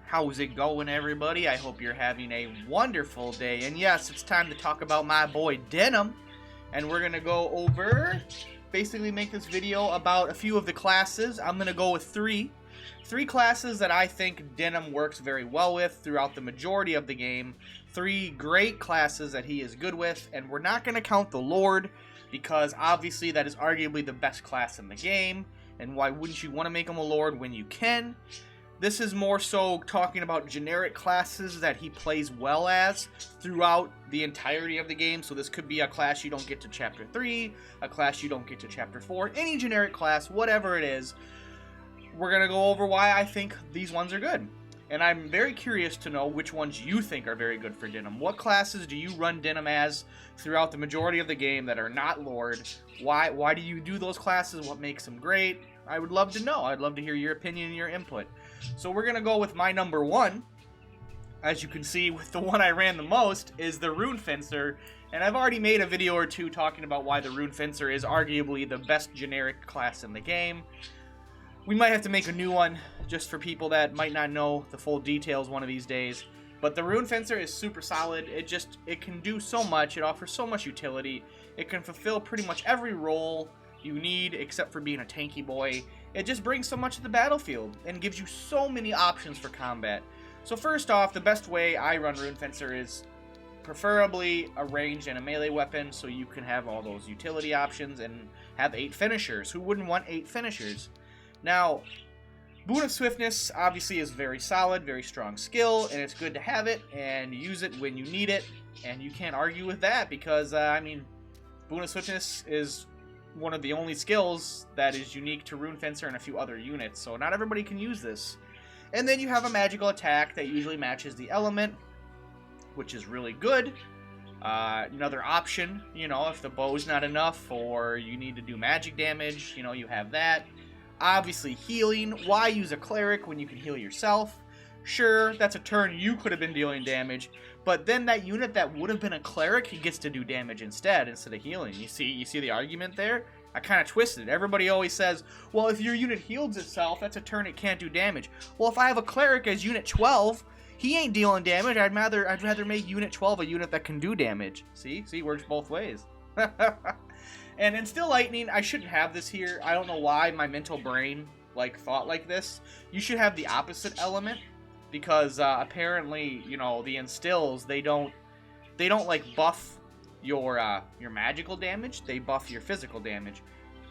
How's it going, everybody? I hope you're having a wonderful day. And yes, it's time to talk about my boy Denam. And we're going to go over, basically make this video about a few of the classes. I'm going to go with three classes that I think Denam works very well with throughout the majority of the game. Three great classes that he is good with. And we're not going to count the Lord, because obviously that is arguably the best class in the game. And why wouldn't you want to make him a Lord when you can? This is more so talking about generic classes that he plays well as throughout the entirety of the game. So this could be a class you don't get to Chapter 3, a class you don't get to Chapter 4, any generic class, whatever it is. We're going to go over why I think these ones are good. And I'm very curious to know which ones you think are very good for Denam. What classes do you run Denam as throughout the majority of the game that are not Lord? Why do you do those classes? What makes them great? I would love to know. I'd love to hear your opinion and your input. So we're going to go with my number one. As you can see, with the one I ran the most is the Rune Fencer. And I've already made a video or two talking about why the Rune Fencer is arguably the best generic class in the game. We might have to make a new one just for people that might not know the full details one of these days. But the Rune Fencer is super solid. It can do so much. It offers so much utility. It can fulfill pretty much every role you need except for being a tanky boy. It just brings so much to the battlefield and gives you so many options for combat. So first off, the best way I run Rune Fencer is preferably a ranged and a melee weapon, so you can have all those utility options and have 8 finishers. Who wouldn't want 8 finishers? Now, Boon of Swiftness obviously is very solid, very strong skill, and it's good to have it and use it when you need it, and you can't argue with that because, Boon of Swiftness is one of the only skills that is unique to Rune Fencer and a few other units, so not everybody can use this. And then you have a magical attack that usually matches the element, which is really good. Another option, if the bow's not enough or you need to do magic damage, you have that. Obviously healing. Why use a cleric when you can heal yourself? Sure, that's a turn you could have been dealing damage, but then that unit that would have been a cleric, he gets to do damage instead of healing. You see the argument there? I kind of twisted it. Everybody always says, well, if your unit heals itself, that's a turn it can't do damage. Well, if I have a cleric as unit 12, he ain't dealing damage. I'd rather make unit 12 a unit that can do damage. See, works both ways. And in Still Lightning, I shouldn't have this here. I don't know why my mental brain thought like this. You should have the opposite element. Because apparently, the instills, they don't buff your magical damage. They buff your physical damage.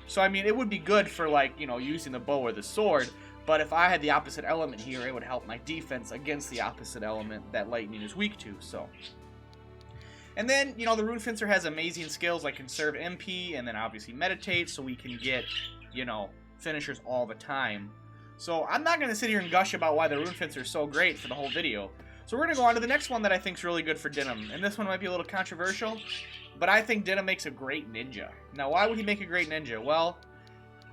So it would be good for using the bow or the sword. But if I had the opposite element here, it would help my defense against the opposite element that lightning is weak to. So, and then the Rune Fencer has amazing skills like Conserve MP and then obviously Meditate, so we can get finishers all the time. So I'm not going to sit here and gush about why the Rune Fencer is so great for the whole video. So we're going to go on to the next one that I think is really good for Denam. And this one might be a little controversial, but I think Denam makes a great ninja. Now, why would he make a great ninja? Well,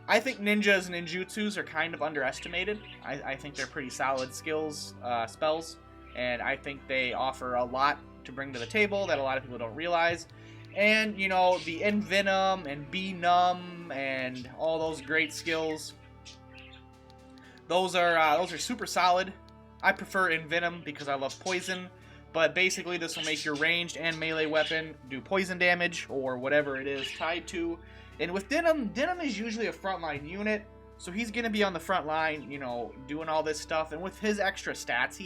I think ninjas and ninjutsus are kind of underestimated. I think they're pretty solid spells. And I think they offer a lot to bring to the table that a lot of people don't realize. And, the Envenom and Be Numb and all those great skills, those are super solid. I prefer Envenom because I love poison, but basically this will make your ranged and melee weapon do poison damage or whatever it is tied to. And with Denam is usually a frontline unit, so he's going to be on the front line, doing all this stuff. And with his extra stats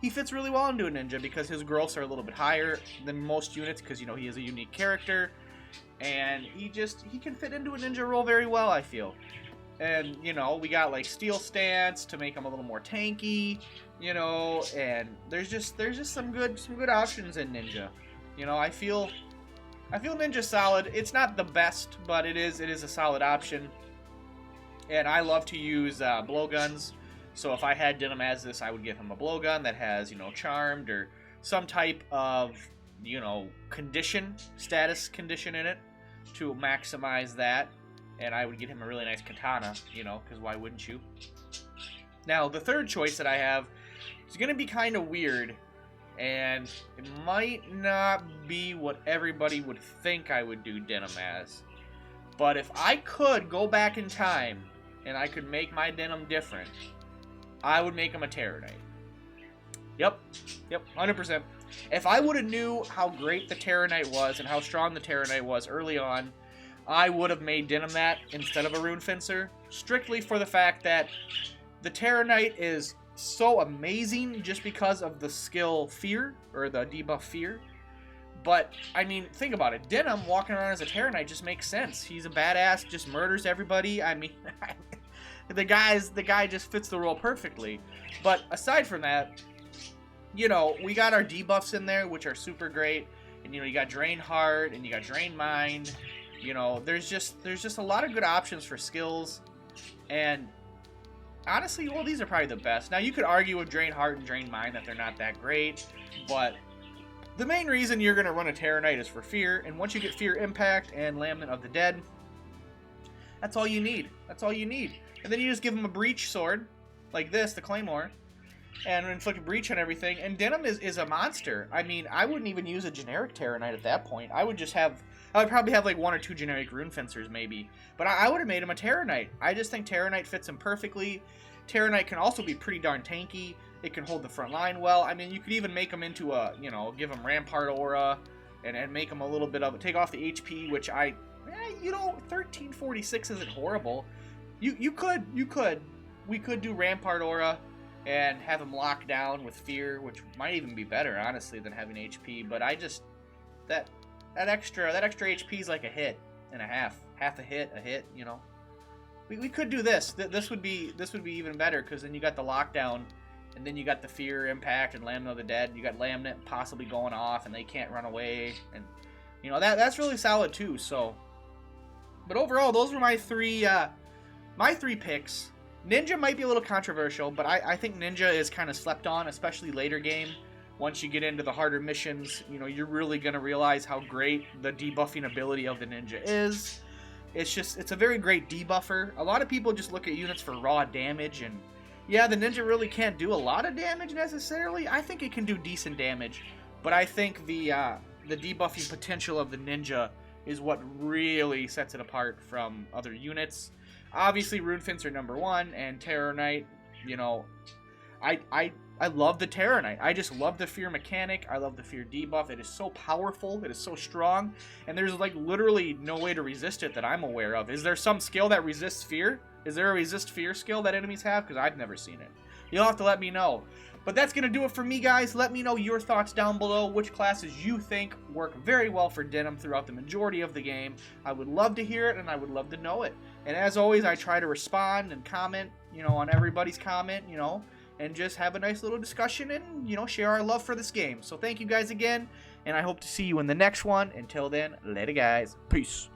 he fits really well into a ninja because his growths are a little bit higher than most units because, he is a unique character. And he can fit into a ninja role very well, I feel. And, we got Steel Stance to make him a little more tanky, and there's just some good options in Ninja. I feel Ninja solid. It's not the best, but it is a solid option. And I love to use blowguns. So if I had Denam as this, I would give him a blowgun that has, Charmed or some type of, status condition in it to maximize that. And I would get him a really nice katana, because why wouldn't you? Now, the third choice that I have is going to be kind of weird, and it might not be what everybody would think I would do Denam as. But if I could go back in time, and I could make my Denam different, I would make him a Terror Knight. Yep, 100%. If I would have knew how great the Terra Knight was and how strong the Terra Knight was early on, I would have made Denam that instead of a Rune Fencer, strictly for the fact that the Terra Knight is so amazing just because of the skill Fear, or the debuff Fear. But, I mean, think about it. Denam walking around as a Terra Knight just makes sense. He's a badass, just murders everybody. I mean, the guy just fits the role perfectly. But aside from that, you know, we got our debuffs in there, which are super great. And, you know, you got Drain Heart, and you got Drain Mind. You know, there's just a lot of good options for skills. And honestly, well, these are probably the best. Now, you could argue with Drain Heart and Drain Mind that they're not that great, but the main reason you're going to run a Terra Knight is for Fear, and once you get Fear Impact and Lament of the Dead, that's all you need. That's all you need. And then you just give him a Breach Sword, like this, the Claymore, and inflict a Breach on everything, and Denam is a monster. I mean, I wouldn't even use a generic Terra Knight at that point. I would probably have like 1 or 2 generic Rune Fencers maybe, but I would have made him a Terra Knight. I just think Terra Knight fits him perfectly. Terra Knight can also be pretty darn tanky. It can hold the front line well. I mean, you could even make him into a, you know, give him Rampart Aura and make him a little bit of, take off the HP, which you know, 1346 isn't horrible. We could do Rampart Aura and have him locked down with Fear, which might even be better, honestly, than having HP. But I just, that extra HP is like a hit and a half a hit, you know. We could do this. This would be even better, because then you got the lockdown. And then you got the Fear Impact and Lament of the Dead. You got Laminate possibly going off, and they can't run away. And, you know, that's really solid, too. So, but overall, those were my three picks. Ninja might be a little controversial, but I think Ninja is kind of slept on, especially later game. Once you get into the harder missions, you know, you're really going to realize how great the debuffing ability of the Ninja is. It's a very great debuffer. A lot of people just look at units for raw damage, and yeah, the Ninja really can't do a lot of damage necessarily. I think it can do decent damage, but I think the debuffing potential of the Ninja is what really sets it apart from other units. Obviously, Rune Fencer #1 and Terra Knight, you know, I love the Terra Knight. I just love the Fear mechanic. I love the Fear debuff. It is so powerful. It is so strong, and there's like literally no way to resist it that I'm aware of. Is there some skill that resists Fear? Is there a resist Fear skill that enemies have? Because I've never seen it. You'll have to let me know. But that's going to do it for me, guys. Let me know your thoughts down below. Which classes you think work very well for Denam throughout the majority of the game. I would love to hear it, and I would love to know it. And as always, I try to respond and comment, you know, on everybody's comment, you know, and just have a nice little discussion and, you know, share our love for this game. So thank you guys again, and I hope to see you in the next one. Until then, later, guys. Peace.